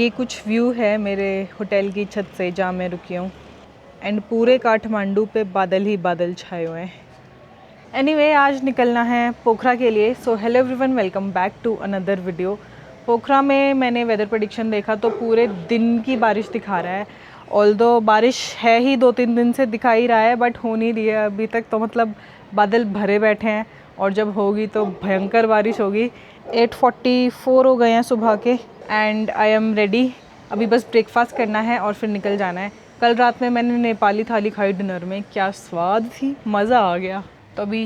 ये कुछ व्यू है मेरे होटल की छत से जहाँ मैं रुकी हूँ। एंड पूरे काठमांडू पे बादल ही बादल छाए हुए हैं। एनीवे, आज निकलना है पोखरा के लिए। So hello everyone, welcome back to another video. Pokhara में मैंने वेदर प्रेडिक्शन देखा तो पूरे दिन की बारिश दिखा रहा है। ऑल्दो बारिश है ही 2-3 दिन से दिखा ही रहा है, बट हो नहीं रही है अभी तक। तो मतलब बादल भरे बैठे हैं और जब होगी तो भयंकर बारिश होगी। 8:44 हो गए हैं सुबह के एंड आई एम रेडी। अभी बस ब्रेकफास्ट करना है और फिर निकल जाना है। कल रात में मैंने नेपाली थाली खाई डिनर में, क्या स्वाद थी, मज़ा आ गया। तो अभी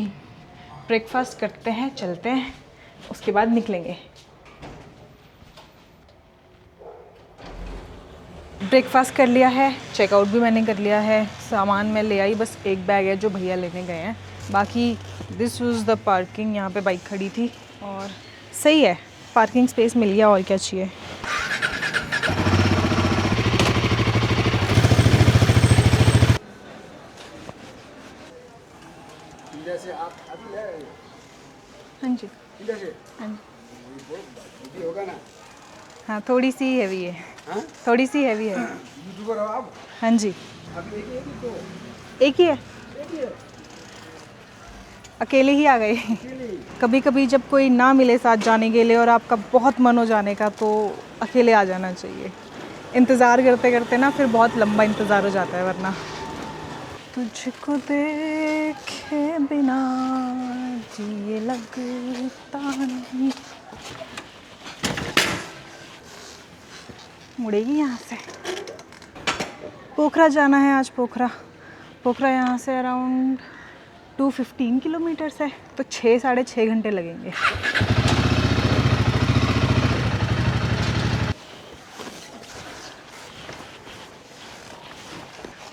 ब्रेकफास्ट करते हैं, चलते हैं, उसके बाद निकलेंगे। ब्रेकफास्ट कर लिया है, चेकआउट भी मैंने कर लिया है। सामान मैं ले आई, बस एक बैग है जो भैया लेने गए हैं। बाकी दिस वाज द पार्किंग, यहाँ पे बाइक खड़ी थी और सही है, पार्किंग स्पेस मिल गया, और क्या चाहिए। हाँ जी, हाँ जी, होगा ना। हाँ थोड़ी सी हैवी है। हाँ? थोड़ी सी हैवी है। यूट्यूबर हो आप? हाँ जी, आप एक ही है, एक ही है। अकेले ही आ गए। कभी कभी जब कोई ना मिले साथ जाने के लिए और आपका बहुत मन हो जाने का, तो अकेले आ जाना चाहिए। इंतज़ार करते करते ना फिर बहुत लंबा इंतज़ार हो जाता है वरना। तुझको देखे बिना जिए लगता नहीं। मुड़ेगी यहाँ से। पोखरा जाना है आज। पोखरा यहाँ से अराउंड 215 किलोमीटर है, तो 6-6.5 घंटे लगेंगे।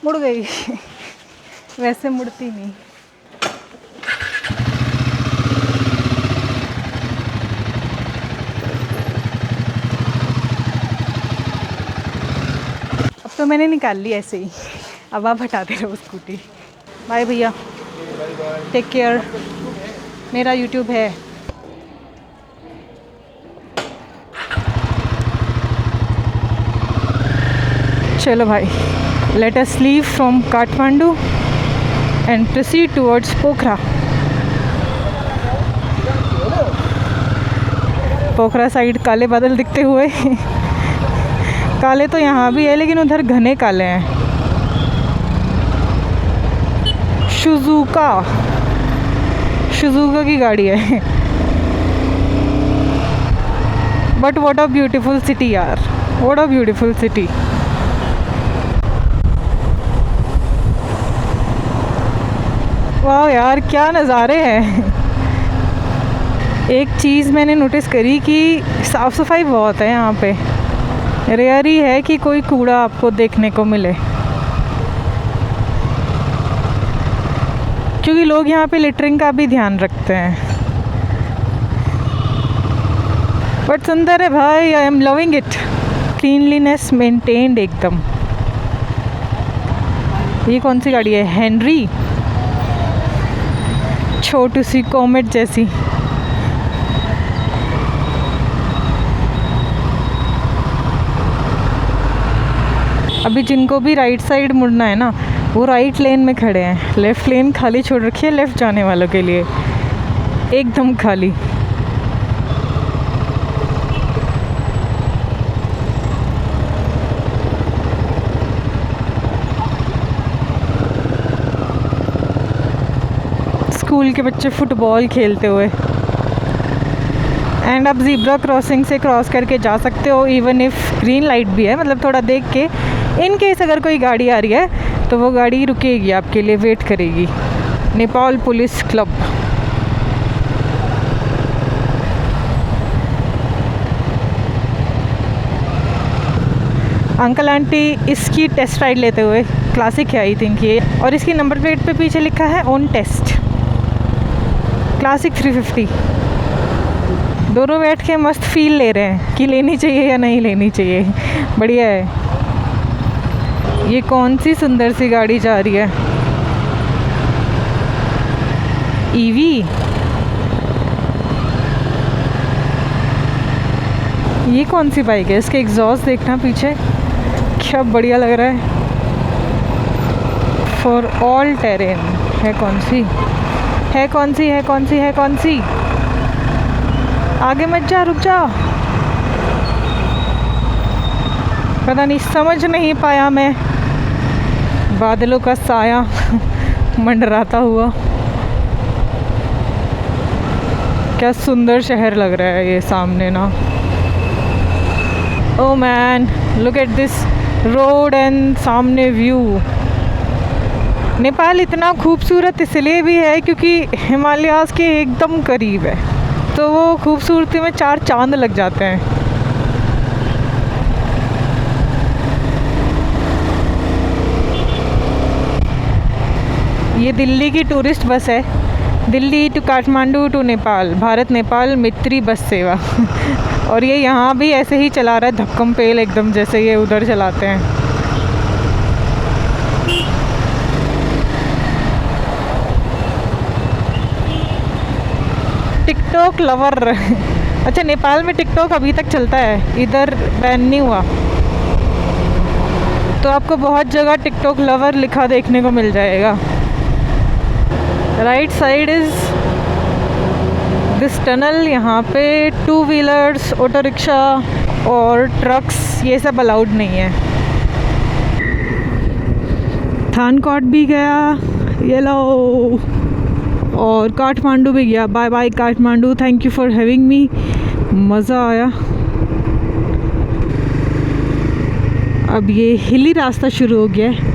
मुड़ गई वैसे मुड़ती नहीं। अब तो मैंने निकाल ली ऐसे ही, अब आप हटाते रहो स्कूटी। बाय भैया, टेक केयर। मेरा यूट्यूब है। चलो भाई, let us leave from Kathmandu and proceed towards Pokhara. Pokhara side काले बादल दिखते हुए काले तो यहाँ भी है, लेकिन उधर घने काले हैं। सुजुका की गाड़ी है। But what a beautiful city यार, व्हाट अ ब्यूटीफुल सिटी। वाह यार, क्या नज़ारे हैं। एक चीज़ मैंने नोटिस करी कि साफ़ सफाई बहुत है यहाँ पे। रेयर ही है कि कोई कूड़ा आपको देखने को मिले, क्योंकि लोग यहाँ पे लिटरिंग का भी ध्यान रखते हैं। बट सुंदर है भाई, I am loving it. Cleanliness maintained एकदम। ये कौन सी गाड़ी है? हेनरी, छोटी सी कॉमेट जैसी। अभी जिनको भी राइट साइड मुड़ना है ना, वो राइट लेन में खड़े हैं। लेफ़्ट लेन खाली छोड़ रखी है लेफ़्ट जाने वालों के लिए, एकदम खाली। स्कूल के बच्चे फुटबॉल खेलते हुए। एंड आप ज़ीब्रा क्रॉसिंग से क्रॉस करके जा सकते हो, इवन इफ़ ग्रीन लाइट भी है। मतलब थोड़ा देख के, इन केस अगर कोई गाड़ी आ रही है तो वो गाड़ी रुकेगी, आपके लिए वेट करेगी। Nepal police club. Uncle aunty इसकी टेस्ट राइड लेते हुए। क्लासिक है आई थिंक ये, और इसकी नंबर प्लेट पे पीछे लिखा है ऑन टेस्ट। क्लासिक 350। दोनों बैठ के मस्त फील ले रहे हैं कि लेनी चाहिए या नहीं लेनी चाहिए। बढ़िया है। ये कौन सी सुंदर सी गाड़ी जा रही है? ईवी। ये कौन सी बाइक है? इसके एग्जॉस्ट देखना पीछे, क्या बढ़िया लग रहा है। फॉर ऑल टेरेन है। कौन सी है? कौन सी है? कौन सी है? कौन सी? आगे मत जा, रुक जा। पता नहीं, समझ नहीं पाया मैं। बादलों का साया मंडराता हुआ। क्या सुंदर शहर लग रहा है ये सामने ना। Oh man, look at this road and सामने व्यू। नेपाल इतना खूबसूरत इसलिए भी है क्योंकि हिमालयाज़ के एकदम करीब है, तो वो खूबसूरती में चार चांद लग जाते हैं। ये दिल्ली की टूरिस्ट बस है, दिल्ली टू काठमांडू टू नेपाल, भारत नेपाल मित्री बस सेवा। और ये यहाँ भी ऐसे ही चला रहा है, धक्कम पेल एकदम, जैसे ये उधर चलाते हैं। TikTok lover. अच्छा, नेपाल में टिकटॉक अभी तक चलता है, इधर बैन नहीं हुआ। तो आपको बहुत जगह टिकटॉक लवर लिखा देखने को मिल जाएगा। Right side is this tunnel. यहाँ पे टू व्हीलर्स, ऑटो रिक्शा और ट्रक्स ये सब अलाउड नहीं है। थानकोट भी गया, ये लो, और काठमांडू भी गया। Bye bye Kathmandu, thank you for having me, मज़ा आया। अब ये हिली रास्ता शुरू हो गया है।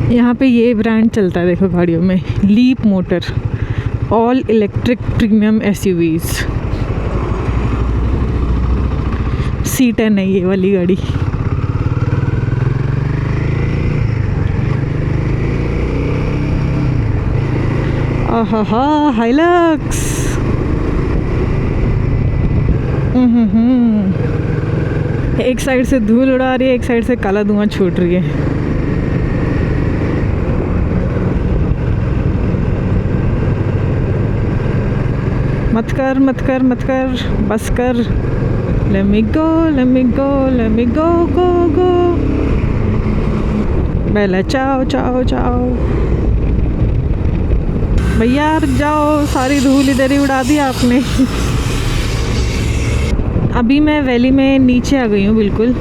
यहाँ पे ये ब्रांड चलता है, देखो गाड़ियों में, Leap Motor, all electric premium SUVs. C10 है ये वाली गाड़ी। आहा, हाइलक्स। एक साइड से धूल उड़ा रही है, एक साइड से काला धुआं छूट रही है। मत कर मत कर मत कर, बस कर। लेट मी गो, लेट मी गो, लेट मी गो, गो गो। बेला चाओ चाओ चाओ। भैया रुक जाओ, सारी धूल इधर ही उड़ा दी आपने। अभी मैं वैली में नीचे आ गई हूँ बिल्कुल,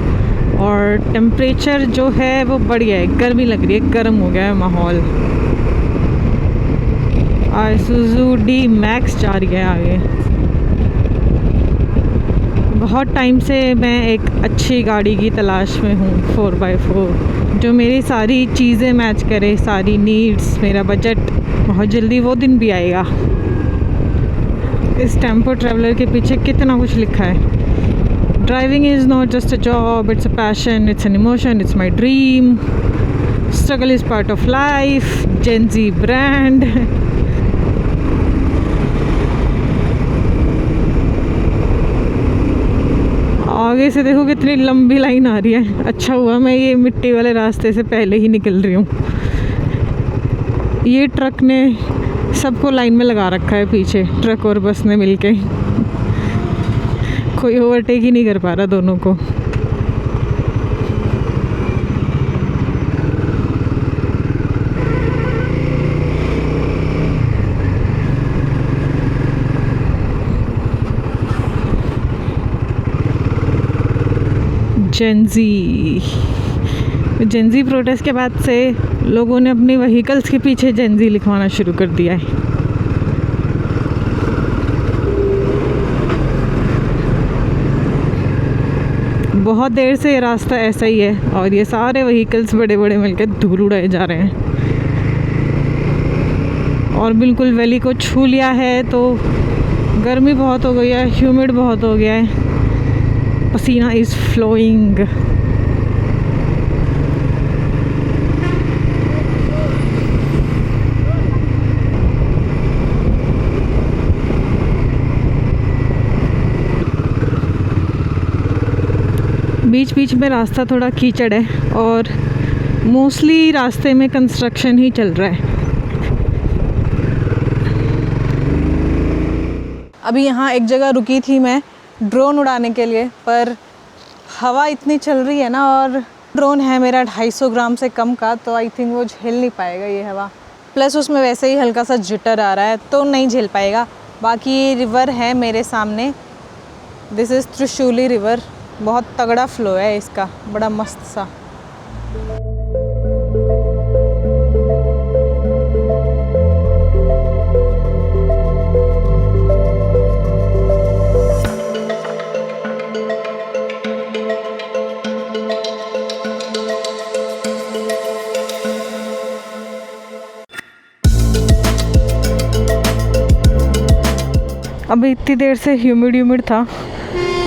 और टेम्परेचर जो है वो बढ़िया है, गर्मी लग रही है, गर्म हो गया है माहौल। आइसुज़ू डी मैक्स जा रही है आगे। बहुत टाइम से मैं एक अच्छी गाड़ी की तलाश में हूँ, 4x4, जो मेरी सारी चीज़ें मैच करे, सारी नीड्स, मेरा बजट। बहुत जल्दी वो दिन भी आएगा। इस टेम्पो ट्रैवलर के पीछे कितना कुछ लिखा है। Driving is not just a job, it's a passion, it's an emotion, it's my dream, struggle is part of life, Gen Z brand. आगे से देखो कितनी लंबी लाइन आ रही है। अच्छा हुआ मैं ये मिट्टी वाले रास्ते से पहले ही निकल रही हूँ। ये ट्रक ने सबको लाइन में लगा रखा है पीछे, ट्रक और बस ने मिलके। कोई ओवरटेक ही नहीं कर पा रहा दोनों को। जेंजी प्रोटेस्ट के बाद से लोगों ने अपनी व्हीकल्स के पीछे जेंजी लिखवाना शुरू कर दिया है। बहुत देर से ये रास्ता ऐसा ही है, और ये सारे व्हीकल्स बड़े बड़े मिलकर धूल उड़ाए जा रहे हैं। और बिल्कुल वैली को छू लिया है तो गर्मी बहुत हो गई है, ह्यूमिड बहुत हो गया है, पसीना इज़ फ्लोइंग। बीच बीच में रास्ता थोड़ा कीचड़ है, और मोस्टली रास्ते में कंस्ट्रक्शन ही चल रहा है। अभी यहाँ एक जगह रुकी थी मैं ड्रोन उड़ाने के लिए, पर हवा इतनी चल रही है ना, और ड्रोन है मेरा 250 ग्राम से कम का, तो आई थिंक वो झेल नहीं पाएगा ये हवा। प्लस उसमें वैसे ही हल्का सा जिटर आ रहा है तो नहीं झेल पाएगा। बाकी रिवर है मेरे सामने, दिस इज़ त्रिशूली रिवर। बहुत तगड़ा फ्लो है इसका, बड़ा मस्त सा। अभी इतनी देर से ह्यूमिड था,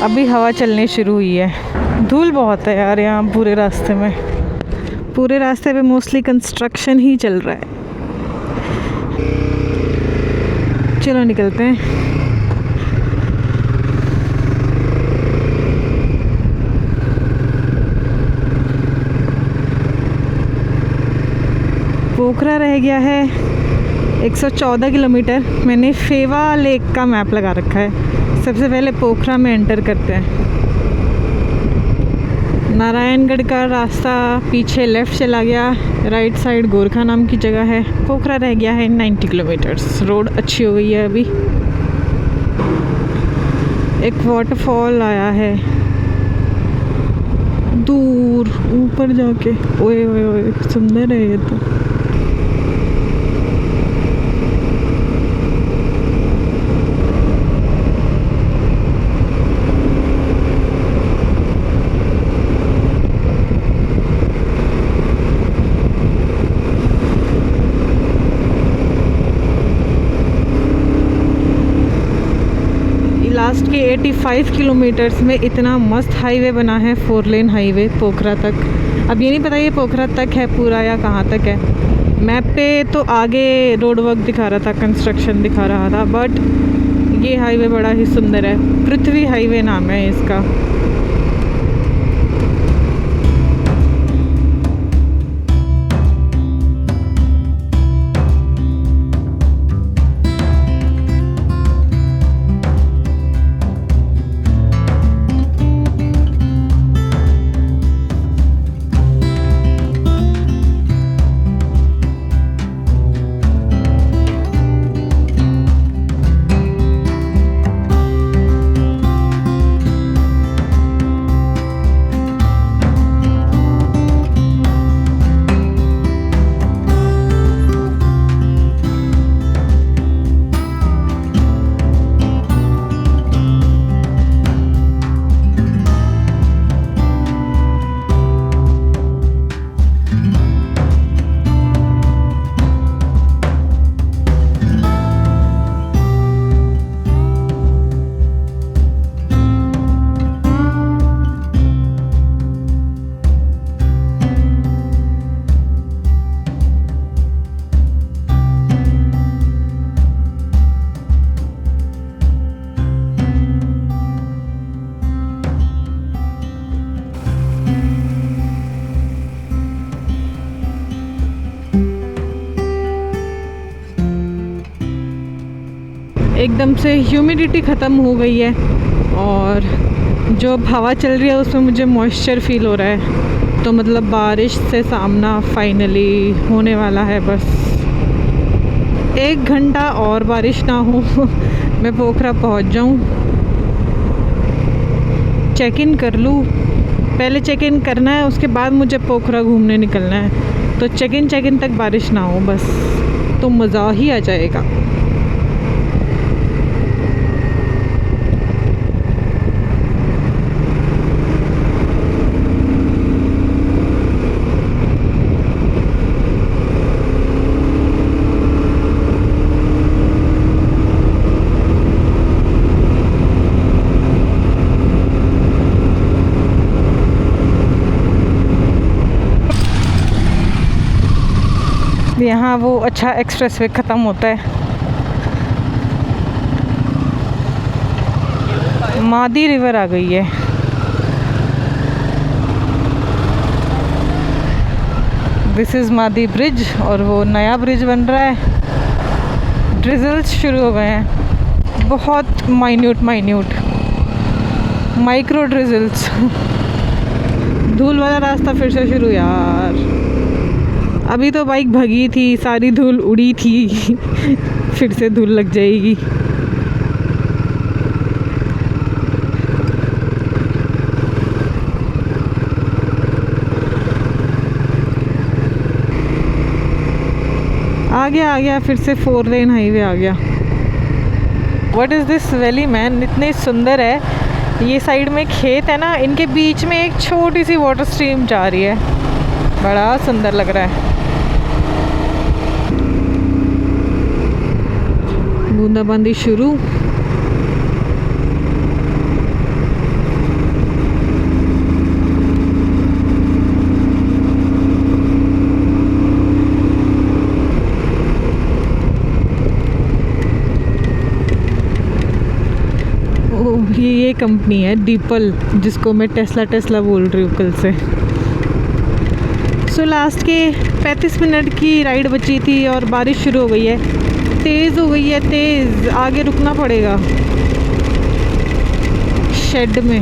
अभी हवा चलनी शुरू हुई है। धूल बहुत है यार यहाँ पूरे रास्ते में। पूरे रास्ते पे मोस्टली कंस्ट्रक्शन ही चल रहा है। चलो निकलते हैं। पोखरा रह गया है 114 किलोमीटर। मैंने फेवा लेक का मैप लगा रखा है। सबसे पहले पोखरा में एंटर करते हैं। नारायणगढ़ का रास्ता पीछे लेफ़्ट चला गया, राइट साइड गोरखा नाम की जगह है। पोखरा रह गया है 90 किलोमीटर्स। रोड अच्छी हो गई है। अभी एक वाटरफॉल आया है दूर ऊपर जाके। ओए ओए ओए, सुंदर है ये तो। लास्ट के 85 किलोमीटर्स में इतना मस्त हाईवे बना है, 4 लेन हाईवे पोखरा तक। अब ये नहीं पता ये पोखरा तक है पूरा या कहाँ तक है। मैप पे तो आगे रोड वर्क दिखा रहा था, कंस्ट्रक्शन दिखा रहा था, बट ये हाईवे बड़ा ही सुंदर है। पृथ्वी हाईवे नाम है इसका। एकदम से ह्यूमिडिटी ख़त्म हो गई है और जो हवा चल रही है उसमें मुझे मॉइस्चर फील हो रहा है। तो मतलब बारिश से सामना फाइनली होने वाला है। बस 1 घंटा और बारिश ना हो मैं पोखरा पहुंच जाऊं। चेक इन कर लूँ, पहले चेक इन करना है, उसके बाद मुझे पोखरा घूमने निकलना है। तो चेक इन तक बारिश ना हो बस, तो मज़ा ही आ जाएगा। यहाँ वो अच्छा एक्सप्रेसवे ख़त्म होता है। मादी रिवर आ गई है। दिस इज़ मादी ब्रिज और वो नया ब्रिज बन रहा है। ड्रिजल्स शुरू हो गए हैं। बहुत माइन्यूट माइक्रो ड्रिजल्स। धूल वाला रास्ता फिर से शुरू यार। अभी तो बाइक भगी थी, सारी धूल उड़ी थी। फिर से धूल लग जाएगी। आ गया फिर से 4 लेन हाईवे आ गया। What is this valley man, इतने सुंदर है। ये साइड में खेत है ना, इनके बीच में एक छोटी सी वाटर स्ट्रीम जा रही है, बड़ा सुंदर लग रहा है। बूंदाबांदी शुरू। ये कंपनी है डीपल, जिसको मैं टेस्ला बोल रही हूँ कल से। सो लास्ट के 35 मिनट की राइड बची थी और बारिश शुरू हो गई है, तेज़ हो गई है, तेज़। आगे रुकना पड़ेगा शेड में।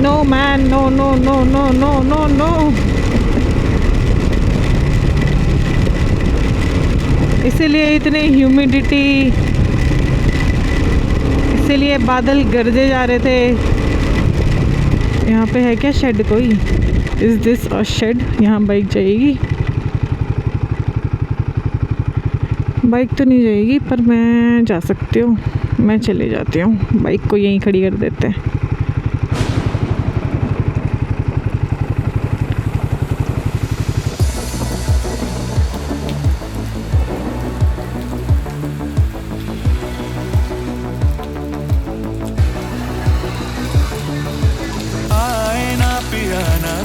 No man, no no no no no no no. इसीलिए इतनी ह्यूमिडिटी, इसीलिए बादल गरजे जा रहे थे। यहाँ पे है क्या शेड कोई? Is this a shade? यहाँ बाइक जाएगी? बाइक तो नहीं जाएगी, पर मैं जा सकती हूँ। मैं चले जाती हूँ, बाइक को यहीं खड़ी कर देते हैं।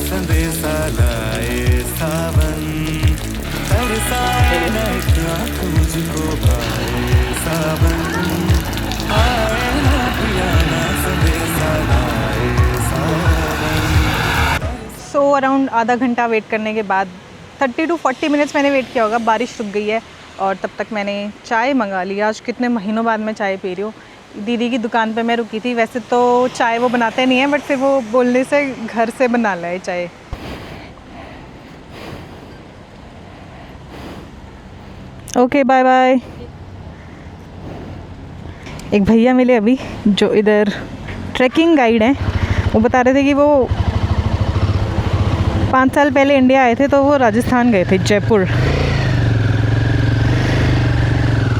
संदेशा लाए सावन, तरसाए न इतना तुझको भाए सावन, आए ना पिया ना संदेशा लाए सावन। सो अराउंड आधा घंटा वेट करने के बाद 30 to 40 मिनट्स मैंने वेट किया होगा। बारिश रुक गई है और तब तक मैंने चाय मंगा ली। आज कितने महीनों बाद मैं चाय पी रही हूँ। दीदी की दुकान पे मैं रुकी थी। वैसे तो चाय वो बनाते नहीं हैं, बट फिर वो बोलने से घर से बना लाए चाय। Okay bye bye. एक भैया मिले अभी जो इधर ट्रैकिंग गाइड हैं। वो बता रहे थे कि वो 5 साल पहले इंडिया आए थे, तो वो राजस्थान गए थे, जयपुर।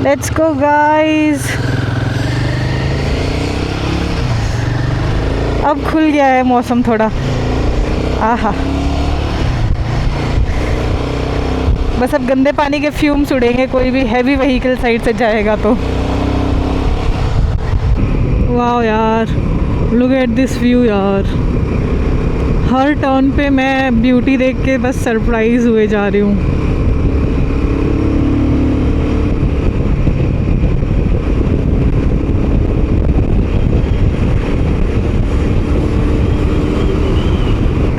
Let's go guys. अब खुल गया है मौसम थोड़ा। आहा, बस अब गंदे पानी के फ्यूम्स उड़ेंगे कोई भी हैवी व्हीकल साइड से जाएगा तो। वाह यार, लुक एट दिस व्यू यार। हर टर्न पे मैं ब्यूटी देख के बस सरप्राइज हुए जा रही हूँ।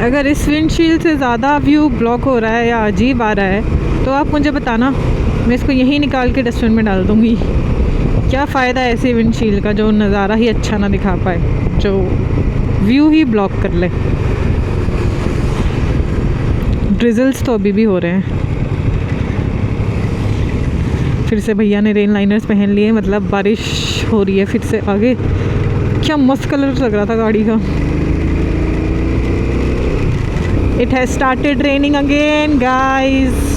अगर इस विंडशील्ड से ज़्यादा व्यू ब्लॉक हो रहा है या अजीब आ रहा है तो आप मुझे बताना, मैं इसको यहीं निकाल के डस्टबिन में डाल दूँगी। क्या फ़ायदा है ऐसे विंडशील्ड का जो नज़ारा ही अच्छा ना दिखा पाए, जो व्यू ही ब्लॉक कर ले। ड्रिजल्स तो अभी भी हो रहे हैं। फिर से भैया ने रेन लाइनर्स पहन लिए, मतलब बारिश हो रही है फिर से आगे। क्या मस्त कलर लग रहा था गाड़ी का। It has started raining again, guys.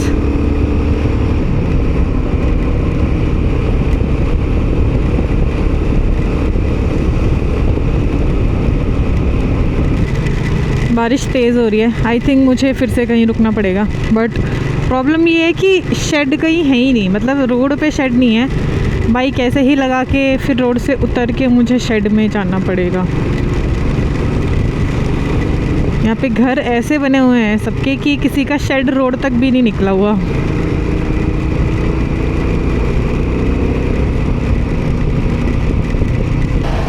बारिश तेज़ हो रही है। आई थिंक मुझे फिर से कहीं रुकना पड़ेगा, बट प्रॉब्लम ये है कि शेड कहीं है ही नहीं, मतलब रोड पे शेड नहीं है। बाइक ऐसे ही लगा के फिर रोड से उतर के मुझे शेड में जाना पड़ेगा। यहाँ पे घर ऐसे बने हुए हैं सबके कि किसी का शेड रोड तक भी नहीं निकला हुआ।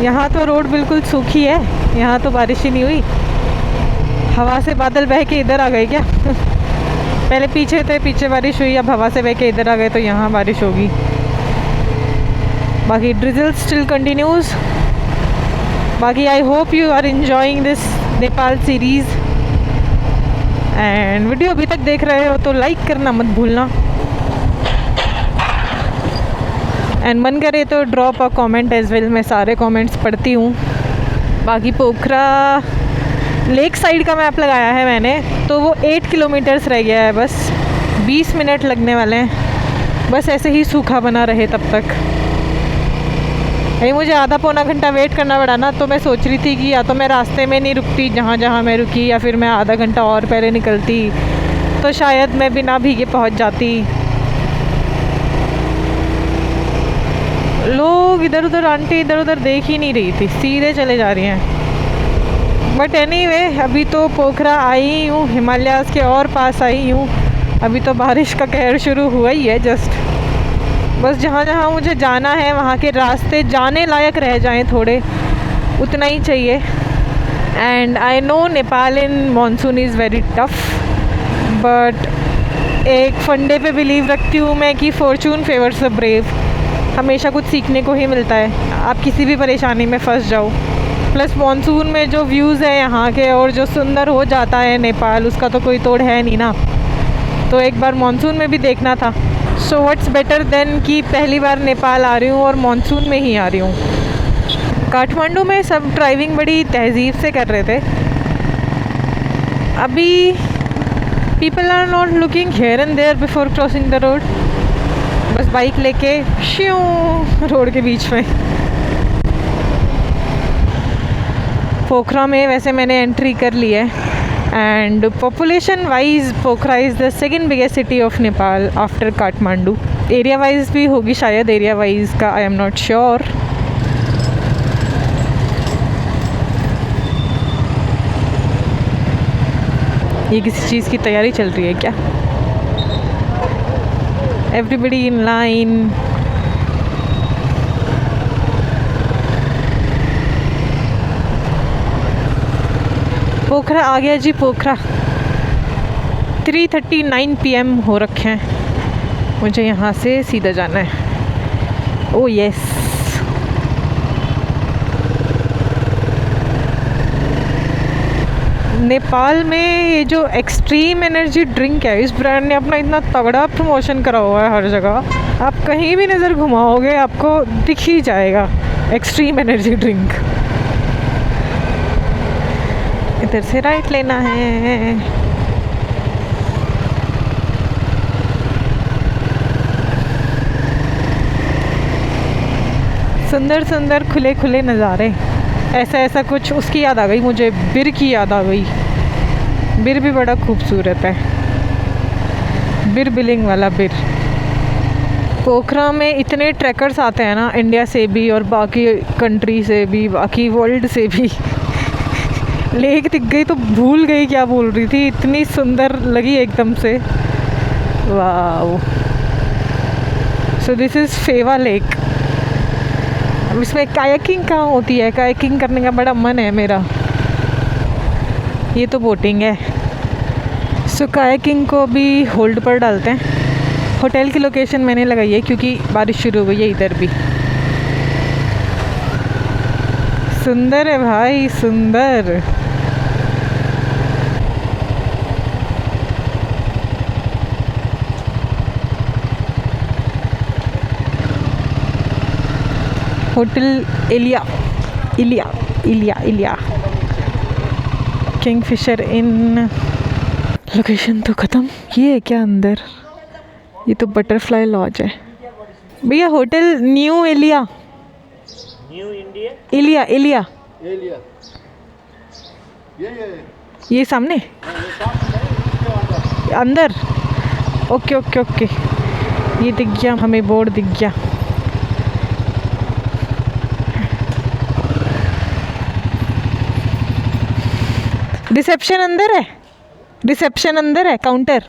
यहाँ तो रोड बिल्कुल सूखी है, यहाँ तो बारिश ही नहीं हुई। हवा से बादल बह के इधर आ गए क्या? पहले पीछे थे, पीछे बारिश हुई, अब हवा से बह के इधर आ गए तो यहाँ बारिश होगी। बाकी drizzle still continues. बाकी I hope you are enjoying this Nepal series and video अभी तक देख रहे हो तो लाइक करना मत भूलना एंड मन करे तो drop a comment as well. मैं सारे कमेंट्स पढ़ती हूँ. बाकी पोखरा लेक साइड का मैप लगाया है मैंने, तो वो 8 किलोमीटर्स रह गया है, बस 20 मिनट लगने वाले हैं. बस ऐसे ही सूखा बना रहे तब तक. मुझे आधा पौना घंटा वेट करना पड़ा ना, तो मैं सोच रही थी कि या तो मैं रास्ते में नहीं रुकती जहाँ जहाँ मैं रुकी, या फिर मैं आधा घंटा और पहले निकलती तो शायद मैं बिना भीगे पहुँच जाती. लोग इधर उधर, आंटी इधर उधर देख ही नहीं रही थी, सीधे चले जा रही हैं. बट एनीवे अभी तो पोखरा आई हूँ, हिमालयाज़ के और पास आई हूँ. अभी तो बारिश का कहर शुरू हुआ ही है जस्ट. बस जहाँ जहाँ मुझे जाना है वहाँ के रास्ते जाने लायक रह जाएं थोड़े, उतना ही चाहिए. And I know Nepal in monsoon is very tough, but एक फंडे पे बिलीव रखती हूँ मैं कि फॉर्चून फेवर्स द ब्रेव. हमेशा कुछ सीखने को ही मिलता है, आप किसी भी परेशानी में फंस जाओ. प्लस मानसून में जो व्यूज़ है यहाँ के और जो सुंदर हो जाता है नेपाल, उसका तो कोई तोड़ है नहीं ना. तो एक बार मानसून में भी देखना था. सो व्हाट्स बेटर देन कि पहली बार नेपाल आ रही हूँ और मानसून में ही आ रही हूँ. काठमांडू में सब ड्राइविंग बड़ी तहज़ीब से कर रहे थे. अभी people are not looking here and there before crossing the road. बस बाइक लेके श्यों रोड के बीच में. पोखरा में वैसे मैंने एंट्री कर ली है and population wise Pokhara is the second biggest city of Nepal after Kathmandu. Area wise भी होगी शायद, एरिया वाइज का आई एम नॉट श्योर. ये किसी चीज़ की तैयारी चल रही है क्या? Everybody in line. पोखरा आ गया जी. पोखरा 3:39 PM हो रखे हैं. मुझे यहाँ से सीधा जाना है. Oh yes. नेपाल में ये जो एक्सट्रीम एनर्जी ड्रिंक है, इस ब्रांड ने अपना इतना तगड़ा प्रमोशन करा हुआ है हर जगह. आप कहीं भी नज़र घुमाओगे आपको दिख ही जाएगा एक्सट्रीम एनर्जी ड्रिंक. इधर से राइट लेना है. सुंदर सुंदर खुले खुले नज़ारे. ऐसा ऐसा कुछ उसकी याद आ गई मुझे, बिर की याद आ गई. बिर भी बड़ा खूबसूरत है, बिर बिलिंग वाला बिर. पोखरा में इतने ट्रैकर्स आते हैं ना, इंडिया से भी और बाकी कंट्री से भी, बाकी वर्ल्ड से भी. लेक दिख गई तो भूल गई क्या बोल रही थी, इतनी सुंदर लगी एकदम से. Wow. So this is Phewa lake. इसमें कायाकिंग कहाँ होती है? कायाकिंग करने का बड़ा मन है मेरा. ये तो बोटिंग है. सो कायाकिंग को भी होल्ड पर डालते हैं. होटल की लोकेशन मैंने लगाई है क्योंकि बारिश शुरू हो गई है इधर भी. सुंदर है भाई, सुंदर. होटल इलिया इलिया इलिया इलिया किंगफिशर इन. लोकेशन तो ख़त्म. ये है क्या अंदर? ये तो बटरफ्लाई लॉज है भैया. होटल न्यू इलिया. न्यू इंडिया इलिया इलिया एलिया ये सामने अंदर. Okay okay okay. ये दिख गया हमें, बोर्ड दिख गया. रिसेप्शन अंदर है, रिसेप्शन अंदर है. Counter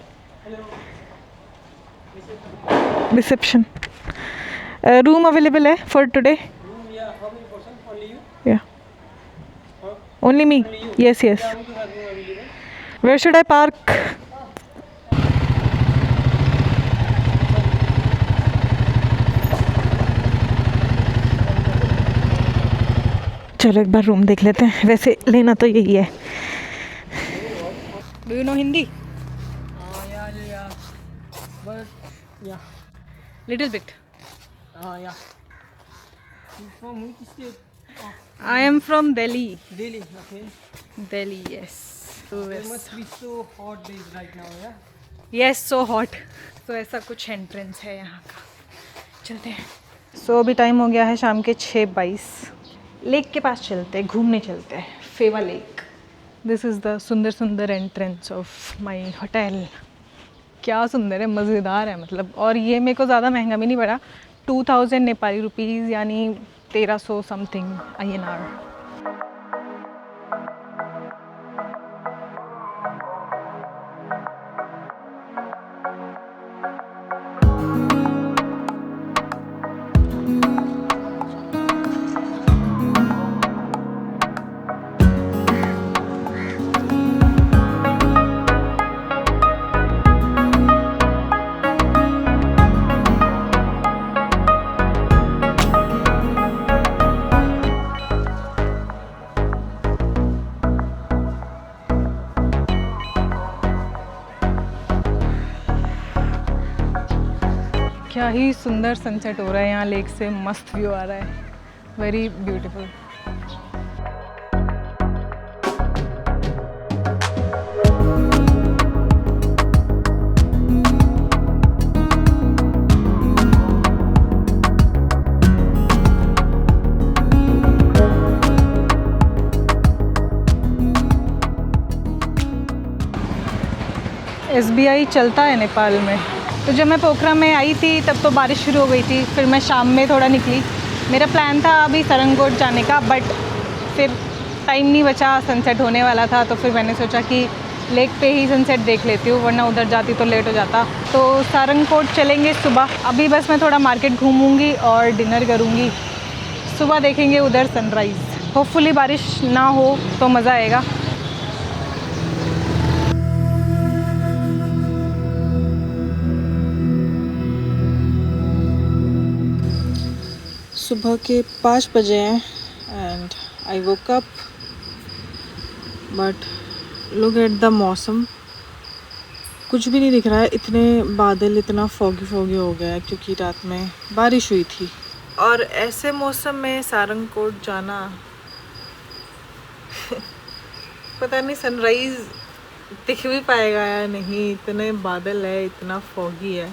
reception. रूम अवेलेबल है फॉर टुडे. या only me. Yes yes. Where should I park? चलो एक बार रूम देख लेते हैं, वैसे लेना तो यही है। Do you know Hindi? Yeah. But yeah. Little bit. Yeah. From which state? I am from Delhi. Delhi. Okay. Delhi, yes. There must be so hot days right now, yeah. Yes, so hot. तो ऐसा कुछ एंट्रेंस है यहाँ का, चलते हैं। सो अभी time हो गया है शाम के 6:22। लेक के पास चलते हैं, घूमने चलते हैं, Phewa lake. This is the सुंदर सुंदर एंट्रेंस ऑफ माई होटल। क्या सुंदर है, मज़ेदार है मतलब। और ये मेरे को ज़्यादा महंगा भी नहीं पड़ा, 2000 नेपाली रुपीज़ यानी 1300 समथिंग INR। क्या ही सुंदर सनसेट हो रहा है यहाँ लेक से, मस्त व्यू आ रहा है, वेरी ब्यूटीफुल। SBI चलता है नेपाल में। तो जब मैं पोखरा में आई थी तब तो बारिश शुरू हो गई थी, फिर मैं शाम में थोड़ा निकली। मेरा प्लान था अभी सरंगोट जाने का, बट फिर टाइम नहीं बचा, सनसेट होने वाला था। तो फिर मैंने सोचा कि लेक पे ही सनसेट देख लेती हूँ, वरना उधर जाती तो लेट हो जाता। तो सरंगोट चलेंगे सुबह। अभी बस मैं थोड़ा मार्केट घूमूंगी और डिनर करूँगी, सुबह देखेंगे उधर सनराइज़। होपफुली बारिश ना हो तो मज़ा आएगा। सुबह के 5 बजे हैं and I woke up, but look at the मौसम, कुछ भी नहीं दिख रहा है। इतने बादल, इतना फॉगी हो गया है क्योंकि रात में बारिश हुई थी। और ऐसे मौसम में सारंगकोट जाना पता नहीं सनराइज़ दिख भी पाएगा या नहीं, इतने बादल है, इतना फॉगी है।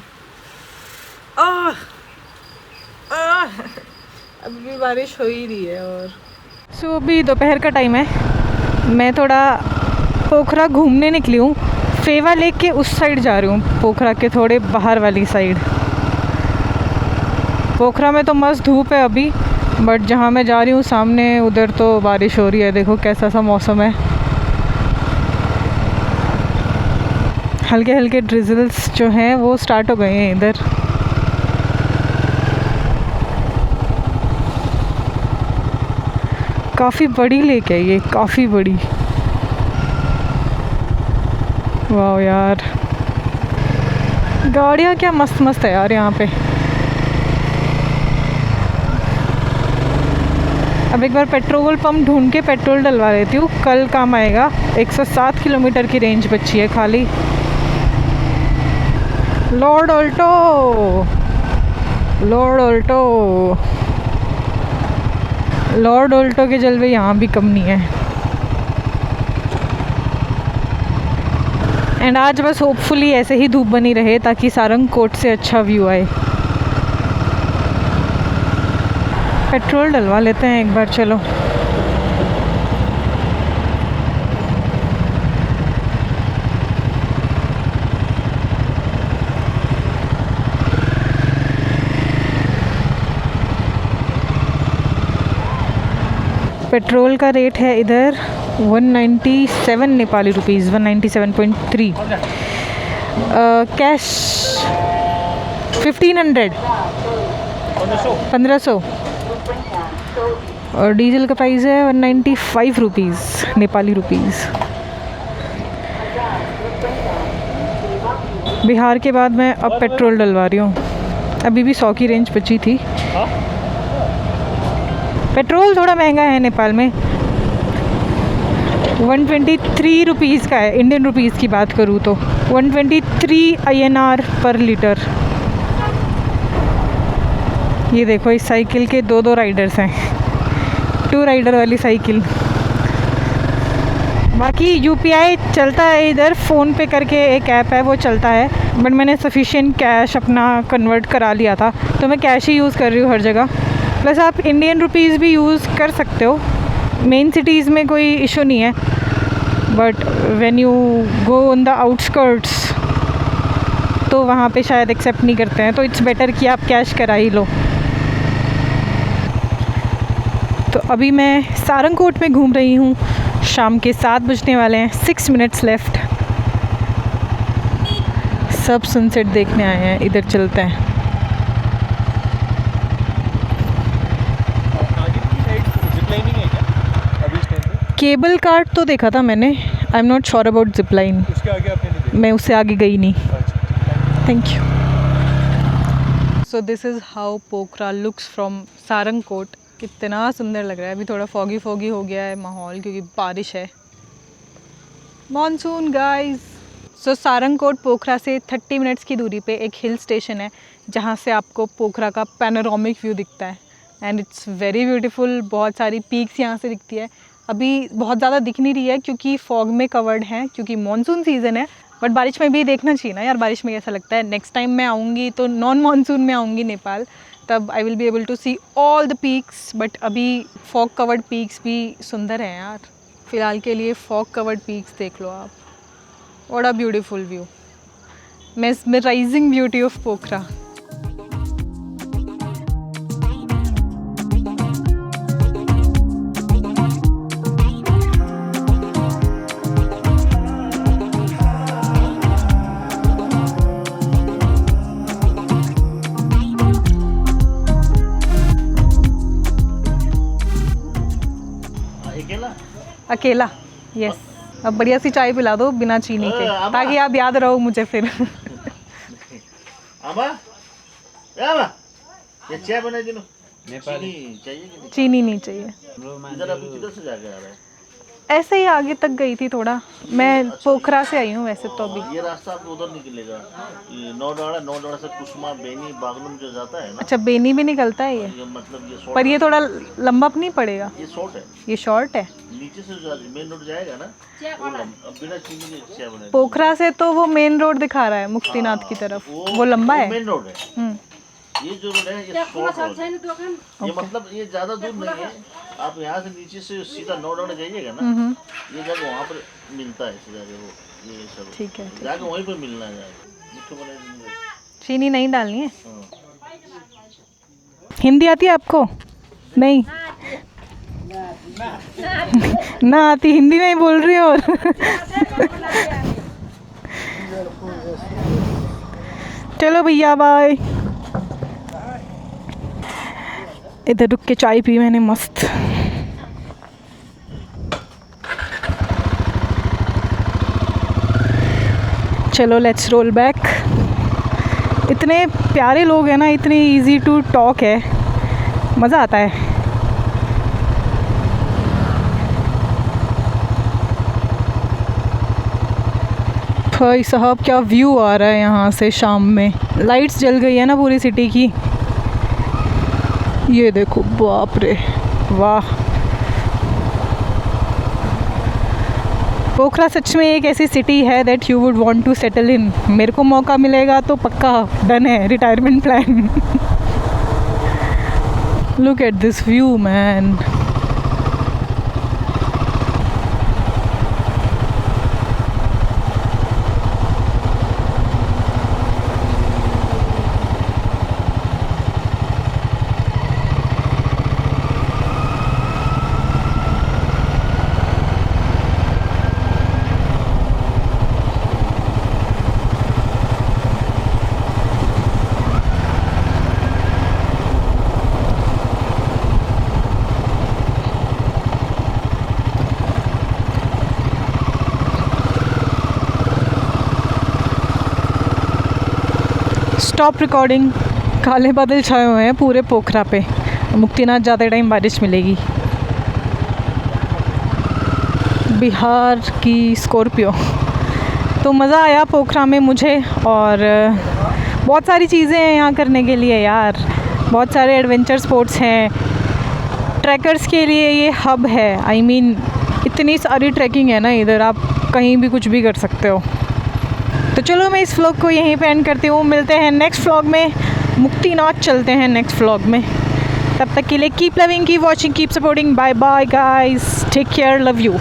अभी भी बारिश हो ही रही है। और सो अभी दोपहर का टाइम है, मैं थोड़ा पोखरा घूमने निकली हूँ। फेवा लेक के उस साइड जा रही हूँ, पोखरा के थोड़े बाहर वाली साइड। पोखरा में तो मस्त धूप है अभी, बट जहाँ मैं जा रही हूँ सामने उधर तो बारिश हो रही है। देखो कैसा सा मौसम है, हल्के हल्के ड्रिजल्स जो हैं वो स्टार्ट हो गए हैं इधर। काफ़ी बड़ी लेक है ये, काफ़ी बड़ी। वाह यार, गाड़ियाँ क्या मस्त मस्त है यार यहाँ पे। अब एक बार पेट्रोल पंप ढूंढ के पेट्रोल डलवा लेती हूँ, कल काम आएगा। 107 किलोमीटर की रेंज बची है खाली। Lord Alto, Lord Alto, Lord Alto के जलवे यहाँ भी कम नहीं है। एंड आज बस होपफुली ऐसे ही धूप बनी रहे ताकि सारंगकोट से अच्छा व्यू आए। पेट्रोल डलवा लेते हैं एक बार, चलो। पेट्रोल का रेट है इधर 197 नेपाली रुपीज़, 197.3। कैश 1500, 1500। और डीजल का प्राइस है 195 रुपीज़, नेपाली रुपीज़। बिहार के बाद मैं अब पेट्रोल डलवा रही हूँ। अभी भी 100 की रेंज बची थी। पेट्रोल थोड़ा महंगा है नेपाल में, 123 रुपीज़ का है। इंडियन रुपीज़ की बात करूँ तो 123 INR पर लीटर। ये देखो इस साइकिल के दो राइडर्स हैं, 2 राइडर वाली साइकिल। बाकी UPI चलता है इधर, फ़ोन पे करके एक ऐप है वो चलता है, बट मैंने सफिशिएंट कैश अपना कन्वर्ट करा लिया था तो मैं कैश ही यूज़ कर रही हूँ हर जगह। प्लस आप इंडियन रुपीज़ भी यूज़ कर सकते हो, मेन सिटीज़ में कोई इशू नहीं है, but when you go on the outskirts तो वहाँ पे शायद एक्सेप्ट नहीं करते हैं, तो इट्स बेटर कि आप कैश करा ही लो। तो अभी मैं सारंगकोट में घूम रही हूँ, शाम के 7 बजने वाले हैं, 6 मिनट्स लेफ़्ट। सब सनसेट देखने आए हैं, इधर चलते हैं। केबल कार्ट तो देखा था मैंने, I am not sure about zip line. उसके आगे आपने नहीं देखा? मैं उससे आगे गई नहीं। अच्छा, thank you. So this is how Pokhara looks from Sarangkot. कितना सुंदर लग रहा है। अभी थोड़ा फॉगी फॉगी हो गया है माहौल क्योंकि बारिश है, मॉनसून गाइस। सो सारंगकोट पोखरा से 30 मिनट्स की दूरी पे एक हिल स्टेशन है जहाँ से आपको पोखरा का पैनोरामिक व्यू दिखता है एंड इट्स वेरी ब्यूटीफुल। बहुत सारी पीक्स यहाँ से दिखती है। अभी बहुत ज़्यादा दिख नहीं रही है क्योंकि फॉग में कवर्ड है, क्योंकि मॉनसून सीज़न है, बट बारिश में भी देखना चाहिए ना यार, बारिश में कैसा लगता है। नेक्स्ट टाइम मैं आऊँगी तो नॉन मॉनसून में आऊँगी नेपाल, तब I will be able to see all the peaks. But अभी फॉग कवर्ड पीक्स भी सुंदर हैं यार। फ़िलहाल के लिए फॉग कवर्ड पीक्स देख लो आप। What a beautiful view, mesmerising beauty of Pokhara. अकेला, यस। अब बढ़िया सी चाय पिला दो बिना चीनी के, ताकि आप याद रहो मुझे फिर। आमा, आमा, ये चाय बना दिनो। नेपाली चाहिए कि नहीं? चीनी नहीं चाहिए। इधर अभी किधर से जाके आ रहा है? ऐसे ही आगे तक गई थी थोड़ा, मैं पोखरा से आई हूँ वैसे तो अभी। ये रास्ता आपको उधर निकलेगा, ये नौडाड़ा से कुसमा बेनी बागलुम जो जाता है ना। अच्छा, बेनी भी निकलता है ये मतलब ये शॉर्ट, पर ये थोड़ा लंबा नहीं पड़ेगा। ये शॉर्ट है, ये शॉर्ट है। नीचे से मेन रोड जाएगा ना, वो अब बिना चीनी के चाय बनेगा। पोखरा से तो वो मेन रोड दिखा रहा है मुक्तिनाथ की तरफ, वो लंबा है। मेन रोड है। ये जो रोड है ये शॉर्ट रोड है। ये मतलब ये ज़्यादा दूर नहीं है। आप यहाँ से नीचे से सीधा नौडाड़ा जाइएगा ना, ये जगह वहाँ पर मिलता है सीधा वो, ये सब ठीक है, जाके वहीं पर मिलना है। मिठू बना देंगे। चीनी नहीं डालनी है। हिंदी आती है आपको? नहीं ना आती, हिंदी में ही बोल रही हो। चलो भैया बाय। इधर रुक के चाय पी मैंने मस्त। चलो लेट्स रोल बैक। इतने प्यारे लोग हैं ना, इतने इजी टू टॉक है, मज़ा आता है। भाई साहब क्या व्यू आ रहा है यहाँ से शाम में। लाइट्स जल गई है ना पूरी सिटी की, ये देखो, बाप रे वाह। पोखरा सच में एक ऐसी सिटी है that you would want to settle in. मेरे को मौका मिलेगा तो पक्का डन है retirement plan. Look at this view man. Stop recording. काले बादल छाए हुए हैं पूरे पोखरा पे मुक्तिनाथ जाते टाइम बारिश मिलेगी। बिहार की स्कॉर्पियो। तो मज़ा आया पोखरा में मुझे, और बहुत सारी चीज़ें हैं यहाँ करने के लिए यार। बहुत सारे एडवेंचर स्पोर्ट्स हैं, ट्रैकर्स के लिए ये हब है। आई मीन इतनी सारी ट्रैकिंग है ना इधर, आप कहीं भी कुछ भी कर सकते हो। तो चलो मैं इस व्लॉग को यहीं पे एंड करती हूँ। मिलते हैं नेक्स्ट व्लॉग में। मुक्तिनाथ चलते हैं नेक्स्ट व्लॉग में। तब तक के लिए keep loving, keep watching, keep supporting. Bye bye guys, take care, love you.